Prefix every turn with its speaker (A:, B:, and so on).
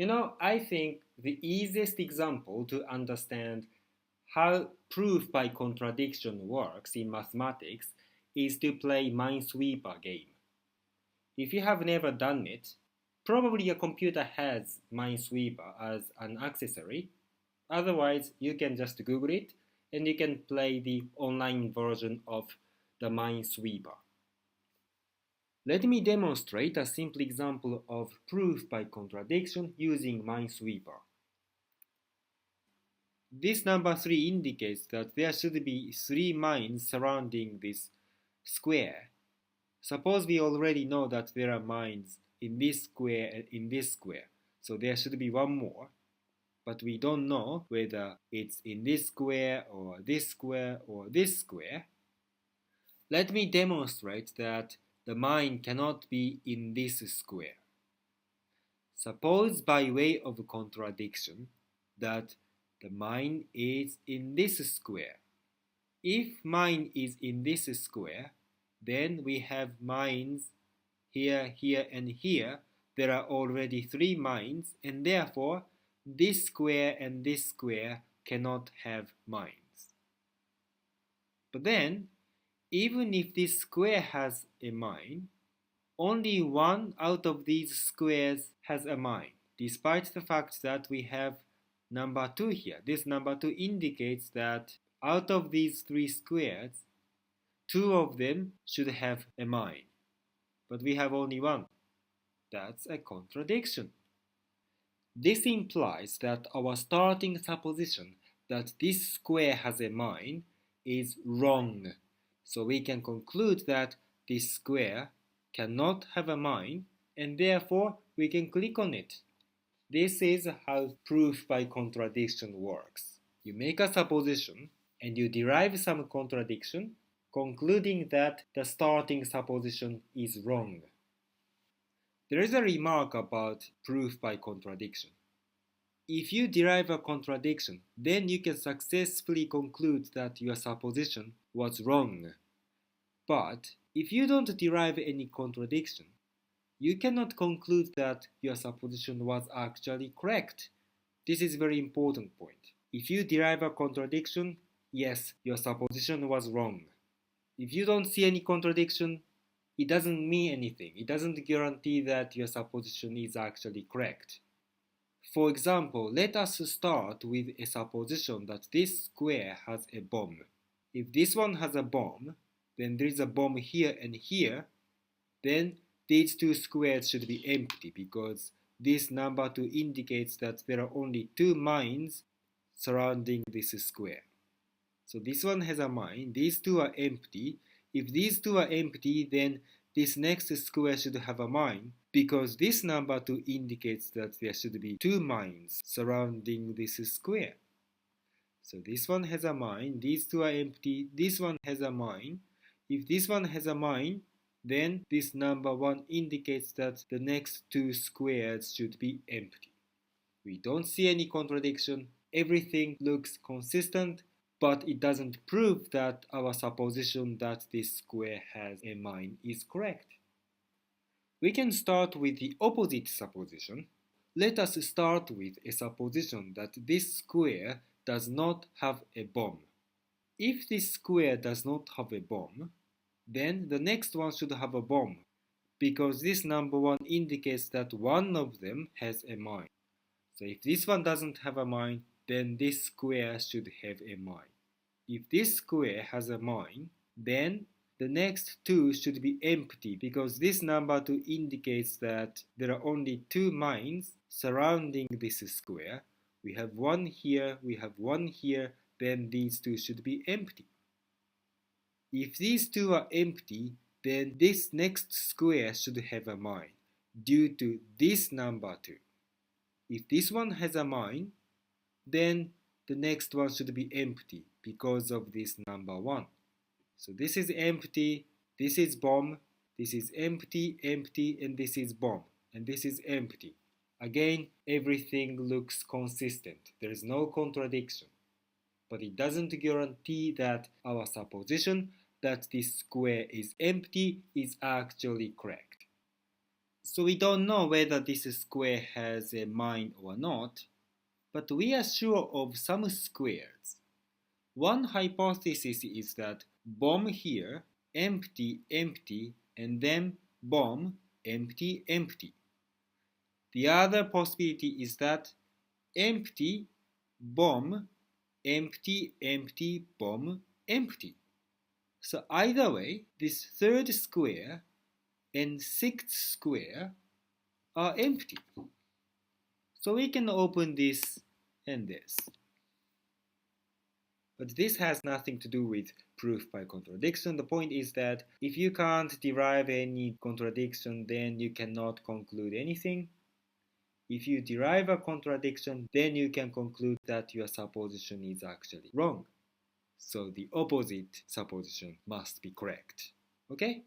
A: I think the easiest example to understand how proof by contradiction works in mathematics is to play Minesweeper game. If you have never done it, probably your computer has Minesweeper as an accessory. Otherwise, you can just Google it and you can play the online version of the Minesweeper. Let me demonstrate a simple example of proof by contradiction using Minesweeper. This number 3 indicates that there should be 3 mines surrounding this square. Suppose we already know that there are mines in this square and in this square, so there should be one more, but we don't know whether it's in this square or this square or this square. Let me demonstrate that the mine cannot be in this square. Suppose by way of contradiction that the mine is in this square. If mine is in this square, then we have mines here, here, and here. There are already 3 mines, and therefore this square and this square cannot have mines. But then, even if this square has a mine, only one out of these squares has a mine, despite the fact that we have number 2 here. This number 2 indicates that out of these 3 squares, 2 of them should have a mine, but we have only one. That's a contradiction. This implies that our starting supposition that this square has a mine is wrong. So we can conclude that this square cannot have a mine, and therefore we can click on it. This is how proof by contradiction works. You make a supposition and you derive some contradiction, concluding that the starting supposition is wrong. There is a remark about proof by contradiction. If you derive a contradiction, then you can successfully conclude that your supposition was wrong. But if you don't derive any contradiction, you cannot conclude that your supposition was actually correct. This is a very important point. If you derive a contradiction, yes, your supposition was wrong. If you don't see any contradiction, it doesn't mean anything. It doesn't guarantee that your supposition is actually correct. For example, let us start with a supposition that this square has a bomb. If this one has a bomb, then there is a bomb here and here, then these 2 squares should be empty because this number 2 indicates that there are only 2 mines surrounding this square. So this one has a mine, these 2 are empty. If these 2 are empty, then this next square should have a mine because this number 2 indicates that there should be 2 mines surrounding this square. So this one has a mine, these 2 are empty, this one has a mine. If this one has a mine, then this number 1 indicates that the next 2 squares should be empty. We don't see any contradiction. Everything looks consistent, but it doesn't prove that our supposition that this square has a mine is correct. We can start with the opposite supposition. Let us start with a supposition that this square does not have a bomb. If this square does not have a bomb, then the next one should have a bomb, because this number 1 indicates that one of them has a mine. So if this one doesn't have a mine, then this square should have a mine. If this square has a mine, then the next 2 should be empty, because this number 2 indicates that there are only 2 mines surrounding this square. We have one here, we have one here, then these 2 should be empty. If these 2 are empty, then this next square should have a mine due to this number 2. If this one has a mine, then the next one should be empty because of this number 1. So this is empty, this is bomb, this is empty, empty, and this is bomb, and this is empty. Again, everything looks consistent. There is no contradiction. But it doesn't guarantee that our supposition that this square is empty is actually correct. So we don't know whether this square has a mind or not, but we are sure of some squares. One hypothesis is that bomb here, empty, empty, and then bomb, empty, empty. The other possibility is that empty, bomb, empty, empty, bomb, empty. So either way, this third square and sixth square are empty. So we can open this and this. But this has nothing to do with proof by contradiction. The point is that if you can't derive any contradiction, then you cannot conclude anything. If you derive a contradiction, then you can conclude that your supposition is actually wrong. So the opposite supposition must be correct. Okay?